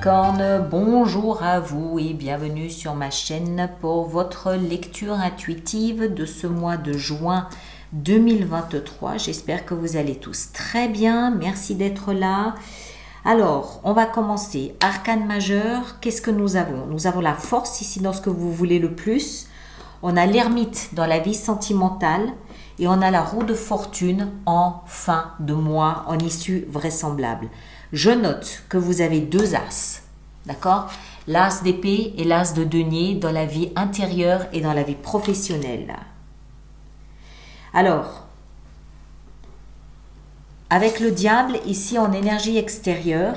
Capricorne, bonjour à vous et bienvenue sur ma chaîne pour votre lecture intuitive de ce mois de juin 2023. J'espère que vous allez tous très bien, merci d'être là. Alors, on va commencer. Arcane majeur, qu'est-ce que nous avons? Nous avons la force ici dans ce que vous voulez le plus. On a l'ermite dans la vie sentimentale et on a la roue de fortune en fin de mois, en issue vraisemblable. Je note que vous avez deux as, d'accord? L'as d'épée et l'as de denier dans la vie intérieure et dans la vie professionnelle. Alors, avec le diable, ici en énergie extérieure,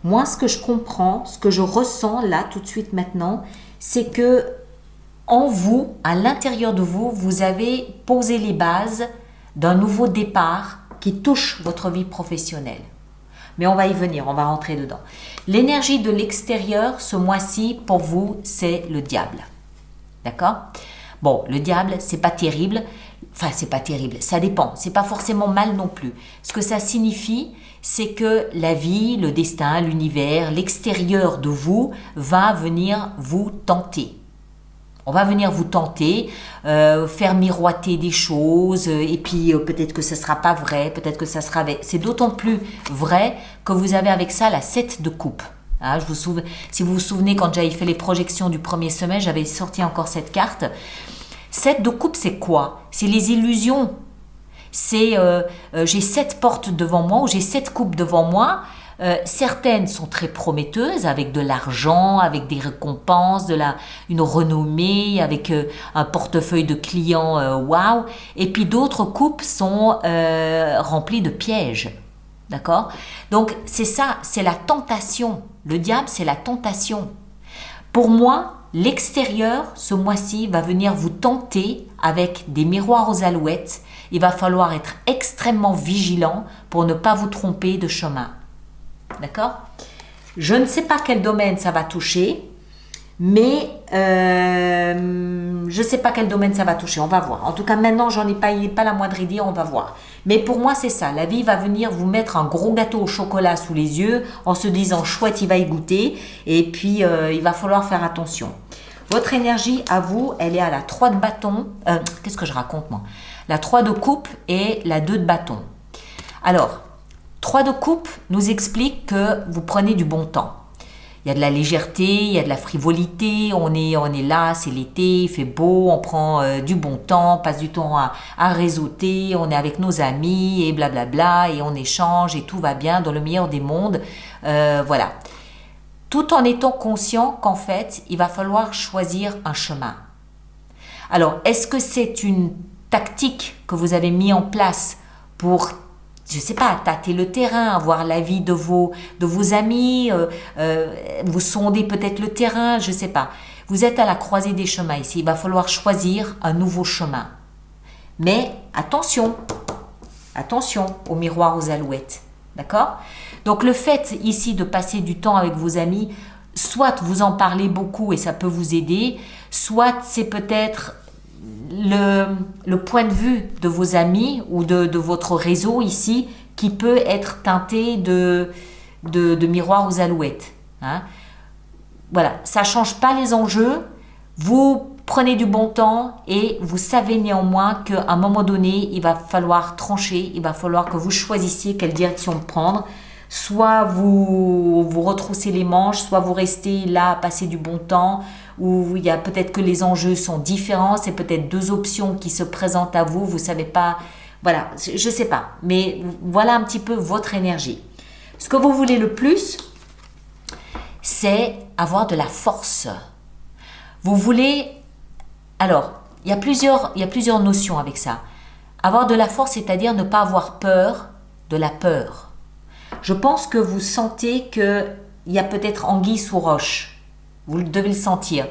moi ce que je comprends, ce que je ressens là tout de suite maintenant, c'est que en vous, à l'intérieur de vous, vous avez posé les bases d'un nouveau départ qui touche votre vie professionnelle. Mais on va y venir, on va rentrer dedans. L'énergie de l'extérieur, ce mois-ci, pour vous, c'est le diable. D'accord? Bon, le diable, c'est pas terrible. Enfin, c'est pas terrible, ça dépend. C'est pas forcément mal non plus. Ce que ça signifie, c'est que la vie, le destin, l'univers, l'extérieur de vous va venir vous tenter. On va venir vous tenter, faire miroiter des choses, et puis peut-être que ce ne sera pas vrai, peut-être que ça sera vrai. C'est d'autant plus vrai que vous avez avec ça la 7 de coupe. Hein, si vous vous souvenez, quand j'avais fait les projections du premier semestre, j'avais sorti encore cette carte. 7 de coupe, c'est quoi? C'est les illusions. C'est j'ai 7 portes devant moi, ou j'ai 7 coupes devant moi. Certaines sont très prometteuses, avec de l'argent, avec des récompenses, une renommée, avec un portefeuille de clients waouh. Et puis d'autres coupes sont remplies de pièges. D'accord? Donc c'est ça, c'est la tentation. Le diable, c'est la tentation. Pour moi, l'extérieur, ce mois-ci, va venir vous tenter avec des miroirs aux alouettes. Il va falloir être extrêmement vigilant pour ne pas vous tromper de chemin. D'accord? Je ne sais pas quel domaine ça va toucher, mais je ne sais pas quel domaine ça va toucher, on va voir. En tout cas, maintenant, j'en ai pas la moindre idée, on va voir. Mais pour moi, c'est ça. La vie va venir vous mettre un gros gâteau au chocolat sous les yeux en se disant, chouette, il va y goûter. Et puis, il va falloir faire attention. Votre énergie, à vous, elle est à la 3 de bâton. Qu'est-ce que je raconte, moi? La 3 de coupe et la 2 de bâton. Alors, 3 de coupe nous explique que vous prenez du bon temps. Il y a de la légèreté, il y a de la frivolité, on est là, c'est l'été, il fait beau, on prend du bon temps, passe du temps à réseauter, on est avec nos amis et blablabla, et on échange et tout va bien dans le meilleur des mondes. Voilà. Tout en étant conscient qu'en fait, il va falloir choisir un chemin. Alors, est-ce que c'est une tactique que vous avez mis en place pour, je ne sais pas, tâter le terrain, voir l'avis de vos amis, vous sondez peut-être le terrain, je ne sais pas. Vous êtes à la croisée des chemins ici, il va falloir choisir un nouveau chemin. Mais attention au miroir aux alouettes, d'accord? Donc le fait ici de passer du temps avec vos amis, soit vous en parlez beaucoup et ça peut vous aider, soit c'est peut-être le point de vue de vos amis ou de votre réseau ici qui peut être teinté de miroir aux alouettes. Hein. Voilà, ça ne change pas les enjeux. Vous prenez du bon temps et vous savez néanmoins qu'à un moment donné, il va falloir trancher, il va falloir que vous choisissiez quelle direction prendre. Soit vous retroussez les manches, soit vous restez là à passer du bon temps, ou il y a peut-être que les enjeux sont différents, c'est peut-être deux options qui se présentent à vous, vous ne savez pas, voilà, je ne sais pas, mais voilà un petit peu votre énergie. Ce que vous voulez le plus, c'est avoir de la force. Vous voulez, alors, il y a plusieurs notions avec ça. Avoir de la force, c'est-à-dire ne pas avoir peur de la peur. Je pense que vous sentez qu'il y a peut-être anguille sous roche. Vous devez le sentir.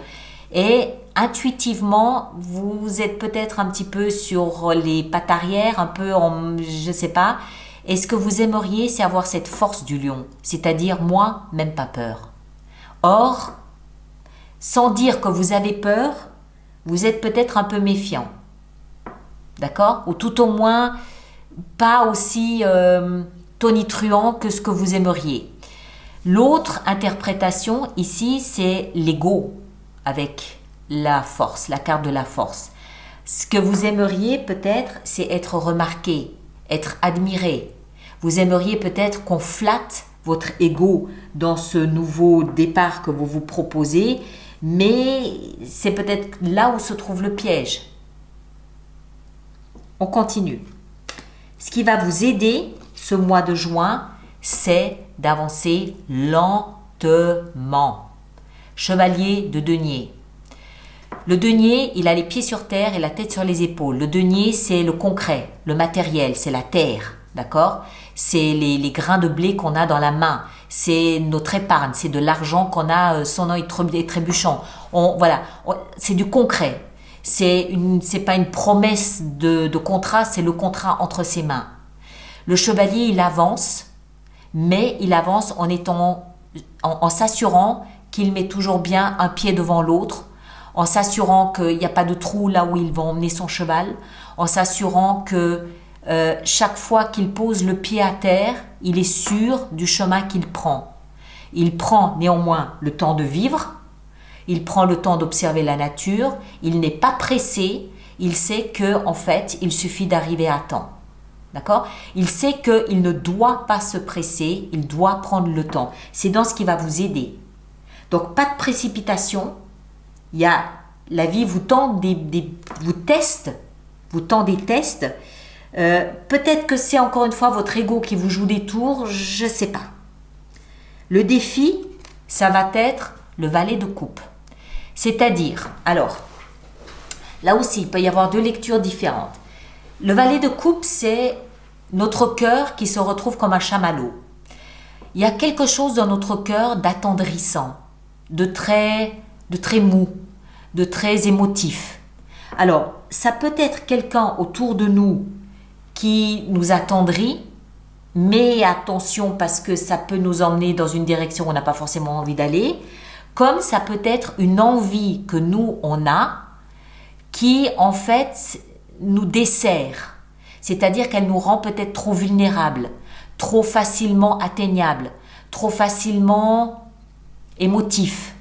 Et intuitivement, vous êtes peut-être un petit peu sur les pattes arrière, un peu je ne sais pas. Et ce que vous aimeriez, c'est avoir cette force du lion. C'est-à-dire, moi, même pas peur. Or, sans dire que vous avez peur, vous êtes peut-être un peu méfiant. D'accord? Ou tout au moins, pas aussi tonitruant que ce que vous aimeriez. L'autre interprétation ici, c'est l'ego avec la force, la carte de la force. Ce que vous aimeriez peut-être, c'est être remarqué, être admiré. Vous aimeriez peut-être qu'on flatte votre ego dans ce nouveau départ que vous vous proposez, mais c'est peut-être là où se trouve le piège. On continue. Ce qui va vous aider ce mois de juin, c'est d'avancer lentement. Chevalier de denier. Le denier, il a les pieds sur terre et la tête sur les épaules. Le denier, c'est le concret, le matériel, c'est la terre, d'accord? C'est les grains de blé qu'on a dans la main. C'est notre épargne, c'est de l'argent qu'on a sonnant et trébuchant. Voilà, c'est du concret. C'est pas une promesse de contrat, c'est le contrat entre ses mains. Le chevalier, il avance, mais il avance en s'assurant qu'il met toujours bien un pied devant l'autre, en s'assurant qu'il n'y a pas de trou là où il va emmener son cheval, en s'assurant que chaque fois qu'il pose le pied à terre, il est sûr du chemin qu'il prend. Il prend néanmoins le temps de vivre, il prend le temps d'observer la nature, il n'est pas pressé, il sait que en fait, il suffit d'arriver à temps. D'accord? Il sait qu'il ne doit pas se presser, il doit prendre le temps. C'est dans ce qui va vous aider. Donc, pas de précipitation. La vie vous tend vous teste, vous tend des tests. Peut-être que c'est encore une fois votre ego qui vous joue des tours, je ne sais pas. Le défi, ça va être le valet de coupe. C'est-à-dire, alors, là aussi, il peut y avoir deux lectures différentes. Le valet de coupe, c'est notre cœur qui se retrouve comme un chamallow. Il y a quelque chose dans notre cœur d'attendrissant, de très mou, de très émotif. Alors, ça peut être quelqu'un autour de nous qui nous attendrit, mais attention parce que ça peut nous emmener dans une direction où on n'a pas forcément envie d'aller, comme ça peut être une envie que nous, on a, qui en fait nous dessert. C'est-à-dire qu'elle nous rend peut-être trop vulnérables, trop facilement atteignables, trop facilement émotifs.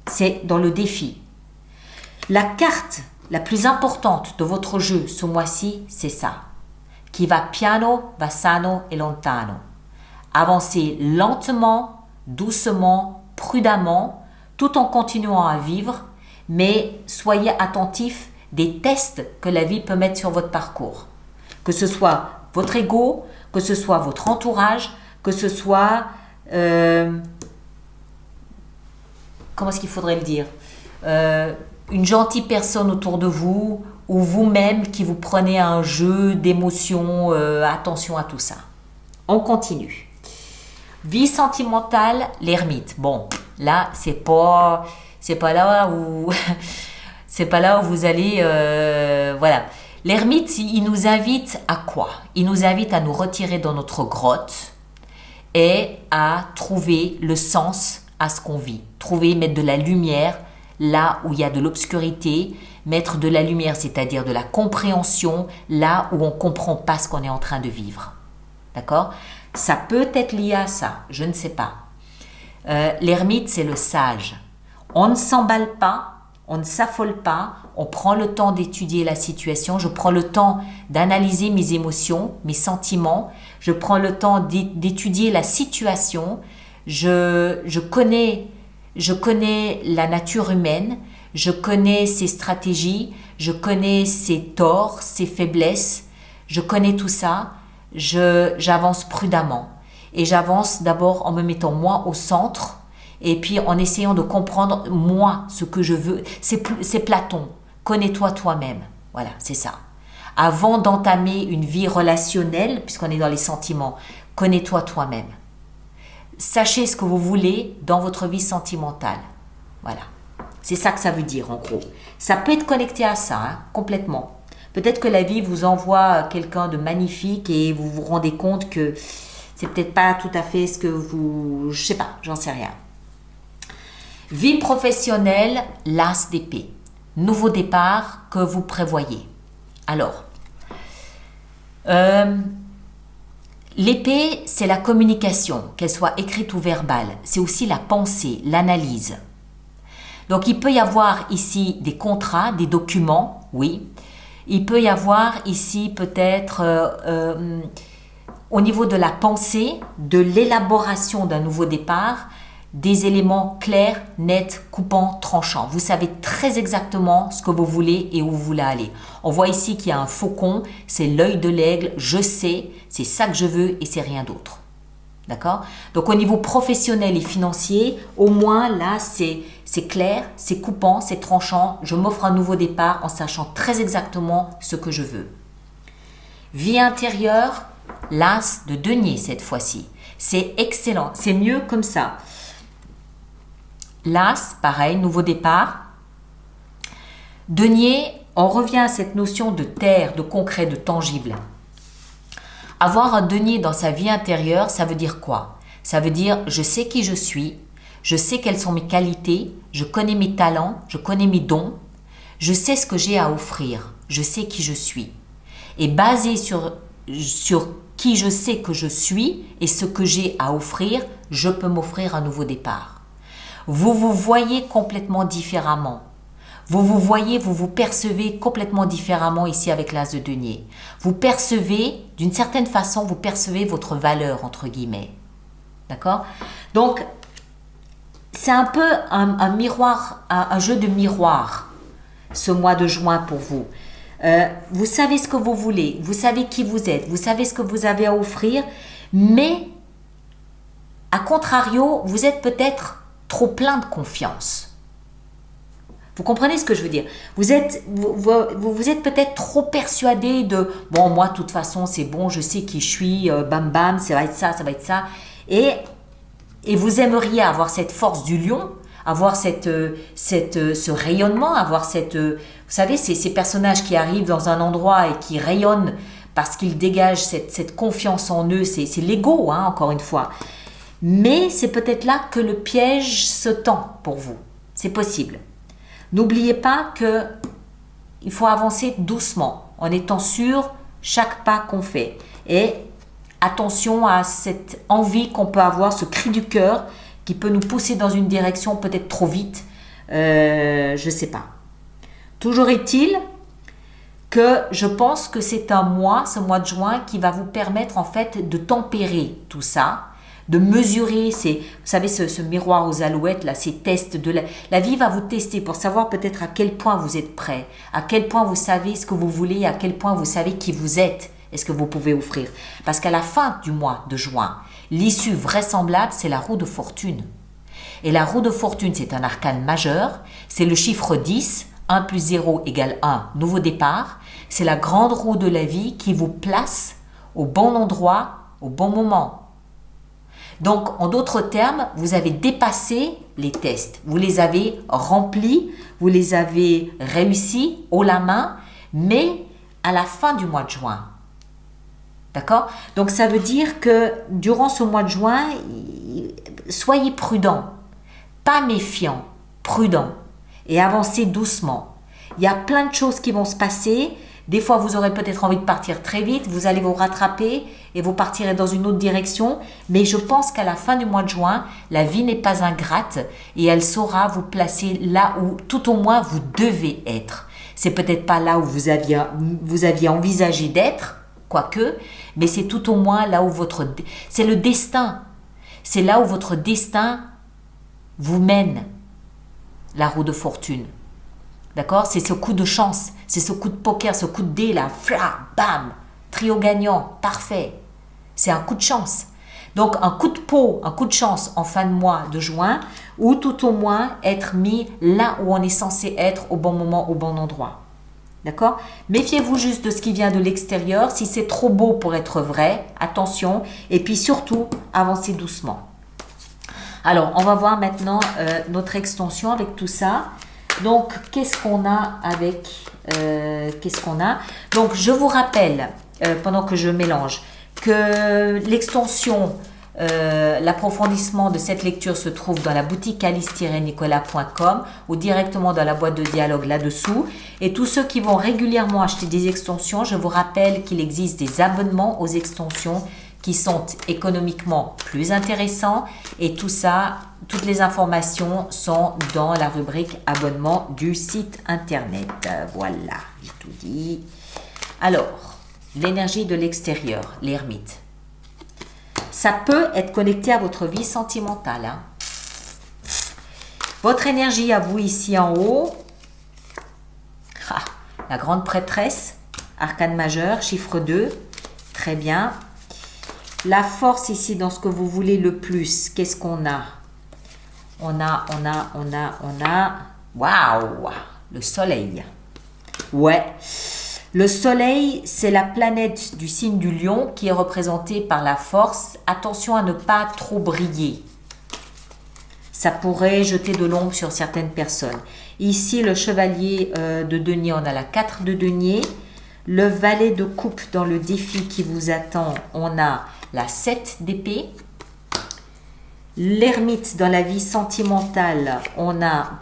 C'est dans le défi. La carte la plus importante de votre jeu ce mois-ci, c'est ça. Qui va piano, va sano e lontano. Avancez lentement, doucement, prudemment, tout en continuant à vivre, mais soyez attentifs des tests que la vie peut mettre sur votre parcours. Que ce soit votre ego, que ce soit votre entourage, que ce soit... comment est-ce qu'il faudrait le dire, une gentille personne autour de vous ou vous-même qui vous prenez un jeu d'émotions, attention à tout ça. On continue. Vie sentimentale, l'ermite. Bon, là, c'est pas là où c'est pas là où vous allez voilà. L'ermite, il nous invite à quoi? Il nous invite à nous retirer dans notre grotte et à trouver le sens à ce qu'on vit. Mettre de la lumière là où il y a de l'obscurité, mettre de la lumière, c'est-à-dire de la compréhension là où on ne comprend pas ce qu'on est en train de vivre. D'accord? Ça peut être lié à ça, je ne sais pas. L'ermite, c'est le sage. On ne s'emballe pas, on ne s'affole pas, on prend le temps d'étudier la situation, je prends le temps d'analyser mes émotions, mes sentiments, je prends le temps d'étudier la situation, je connais la nature humaine, je connais ses stratégies, je connais ses torts, ses faiblesses, je connais tout ça, j'avance prudemment. Et j'avance d'abord en me mettant moi au centre et puis en essayant de comprendre moi ce que je veux. C'est Platon, connais-toi toi-même. Voilà, c'est ça. Avant d'entamer une vie relationnelle, puisqu'on est dans les sentiments, connais-toi toi-même. Sachez ce que vous voulez dans votre vie sentimentale. Voilà. C'est ça que ça veut dire en gros. Ça peut être connecté à ça, hein, complètement. Peut-être que la vie vous envoie quelqu'un de magnifique et vous vous rendez compte que c'est peut-être pas tout à fait ce que vous... Je sais pas, j'en sais rien. Vie professionnelle, l'as d'épée. Nouveau départ que vous prévoyez. Alors, L'épée, c'est la communication, qu'elle soit écrite ou verbale. C'est aussi la pensée, l'analyse. Donc, il peut y avoir ici des contrats, des documents, oui. Il peut y avoir ici peut-être au niveau de la pensée, de l'élaboration d'un nouveau départ, des éléments clairs, nets, coupants, tranchants. Vous savez très exactement ce que vous voulez et où vous voulez aller. On voit ici qu'il y a un faucon, c'est l'œil de l'aigle, je sais, c'est ça que je veux et c'est rien d'autre. D'accord? Donc au niveau professionnel et financier, au moins là c'est clair, c'est coupant, c'est tranchant. Je m'offre un nouveau départ en sachant très exactement ce que je veux. Vie intérieure, l'as de denier cette fois-ci. C'est excellent, c'est mieux comme ça. L'as, pareil, nouveau départ. Denier, on revient à cette notion de terre, de concret, de tangible. Avoir un denier dans sa vie intérieure, ça veut dire quoi? Ça veut dire je sais qui je suis, je sais quelles sont mes qualités, je connais mes talents, je connais mes dons, je sais ce que j'ai à offrir, je sais qui je suis. Et basé sur qui je sais que je suis et ce que j'ai à offrir, je peux m'offrir un nouveau départ. Vous vous voyez complètement différemment. Vous vous voyez, vous vous percevez complètement différemment ici avec l'as de denier. Vous percevez, d'une certaine façon, vous percevez votre valeur, entre guillemets. D'accord? Donc, c'est un peu un miroir, un jeu de miroir, ce mois de juin pour vous. Vous savez ce que vous voulez, vous savez qui vous êtes, vous savez ce que vous avez à offrir, mais, à contrario, vous êtes peut-être trop plein de confiance. Vous comprenez ce que je veux dire? Vous êtes peut-être trop persuadé de « bon, moi, de toute façon, c'est bon, je sais qui je suis, bam, bam, ça va être ça, ça va être ça. » Et vous aimeriez avoir cette force du lion, avoir ce rayonnement, avoir vous savez, ces personnages qui arrivent dans un endroit et qui rayonnent parce qu'ils dégagent cette confiance en eux, c'est l'ego, hein, encore une fois. Mais c'est peut-être là que le piège se tend pour vous. C'est possible. N'oubliez pas qu'il faut avancer doucement, en étant sûr chaque pas qu'on fait. Et attention à cette envie qu'on peut avoir, ce cri du cœur qui peut nous pousser dans une direction peut-être trop vite. Je ne sais pas. Toujours est-il que je pense que c'est un mois, ce mois de juin, qui va vous permettre en fait de tempérer tout ça, de mesurer vous savez, ce miroir aux alouettes, là, ces tests de la vie va vous tester pour savoir peut-être à quel point vous êtes prêt, à quel point vous savez ce que vous voulez, à quel point vous savez qui vous êtes et ce que vous pouvez offrir. Parce qu'à la fin du mois de juin, l'issue vraisemblable, c'est la roue de fortune. Et la roue de fortune, c'est un arcane majeur, c'est le chiffre 10, 1 plus 0 égale 1, nouveau départ. C'est la grande roue de la vie qui vous place au bon endroit, au bon moment. Donc, en d'autres termes, vous avez dépassé les tests. Vous les avez remplis, vous les avez réussis haut la main, mais à la fin du mois de juin. D'accord? Donc, ça veut dire que durant ce mois de juin, soyez prudents, pas méfiants, prudents et avancez doucement. Il y a plein de choses qui vont se passer. Des fois, vous aurez peut-être envie de partir très vite, vous allez vous rattraper et vous partirez dans une autre direction. Mais je pense qu'à la fin du mois de juin, la vie n'est pas ingrate et elle saura vous placer là où, tout au moins, vous devez être. C'est peut-être pas là où vous aviez envisagé d'être, quoique, mais c'est tout au moins là où c'est le destin. C'est là où votre destin vous mène, la roue de fortune. D'accord? C'est ce coup de chance, c'est ce coup de poker, ce coup de dé là, fla, bam, trio gagnant, parfait. C'est un coup de chance. Donc un coup de peau, un coup de chance en fin de mois de juin, ou tout au moins être mis là où on est censé être au bon moment, au bon endroit. D'accord? Méfiez-vous juste de ce qui vient de l'extérieur. Si c'est trop beau pour être vrai, attention. Et puis surtout, avancez doucement. Alors, on va voir maintenant notre extension avec tout ça. Donc, qu'est-ce qu'on a avec... Donc, je vous rappelle, pendant que je mélange, que l'extension, l'approfondissement de cette lecture se trouve dans la boutique alice-nicolas.com ou directement dans la boîte de dialogue là-dessous. Et tous ceux qui vont régulièrement acheter des extensions, je vous rappelle qu'il existe des abonnements aux extensions qui sont économiquement plus intéressants. Et tout ça, toutes les informations sont dans la rubrique abonnement du site internet. Voilà, j'ai tout dit. Alors, l'énergie de l'extérieur, l'ermite. Ça peut être connecté à votre vie sentimentale. Hein. Votre énergie à vous ici en haut. Ah, la grande prêtresse, arcane majeur, chiffre 2. Très bien. La force ici dans ce que vous voulez le plus. Qu'est-ce qu'on a? On a. Waouh! Le soleil. Ouais. Le soleil, c'est la planète du signe du lion qui est représentée par la force. Attention à ne pas trop briller. Ça pourrait jeter de l'ombre sur certaines personnes. Ici, le chevalier de denier, on a la 4 de denier. Le valet de coupe dans le défi qui vous attend, on a la 7 d'épée. L'ermite dans la vie sentimentale, on a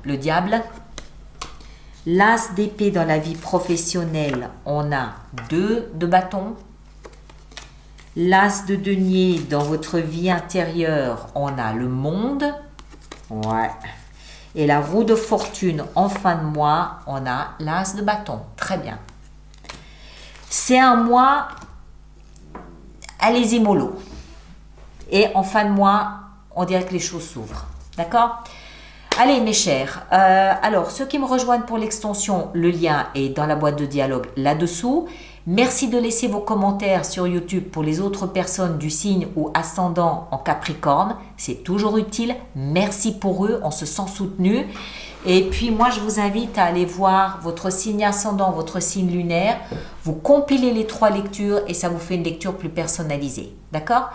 le diable. L'as d'épée dans la vie professionnelle, on a 2 de bâton. L'as de denier dans votre vie intérieure, on a le monde. Ouais. Et la roue de fortune en fin de mois, on a l'as de bâton. Très bien. C'est un mois, allez-y mollo. Et en fin de mois, on dirait que les choses s'ouvrent. D'accord ? Allez mes chers, alors ceux qui me rejoignent pour l'extension, le lien est dans la boîte de dialogue là-dessous. Merci de laisser vos commentaires sur YouTube pour les autres personnes du signe ou ascendant en Capricorne. C'est toujours utile. Merci pour eux, on se sent soutenu. Et puis moi, je vous invite à aller voir votre signe ascendant, votre signe lunaire. Vous compilez les 3 lectures et ça vous fait une lecture plus personnalisée. D'accord ?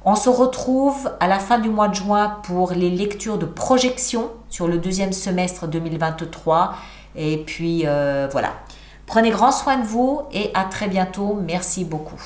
On se retrouve à la fin du mois de juin pour les lectures de projection sur le 2e semestre 2023. Et puis voilà. Prenez grand soin de vous et à très bientôt. Merci beaucoup.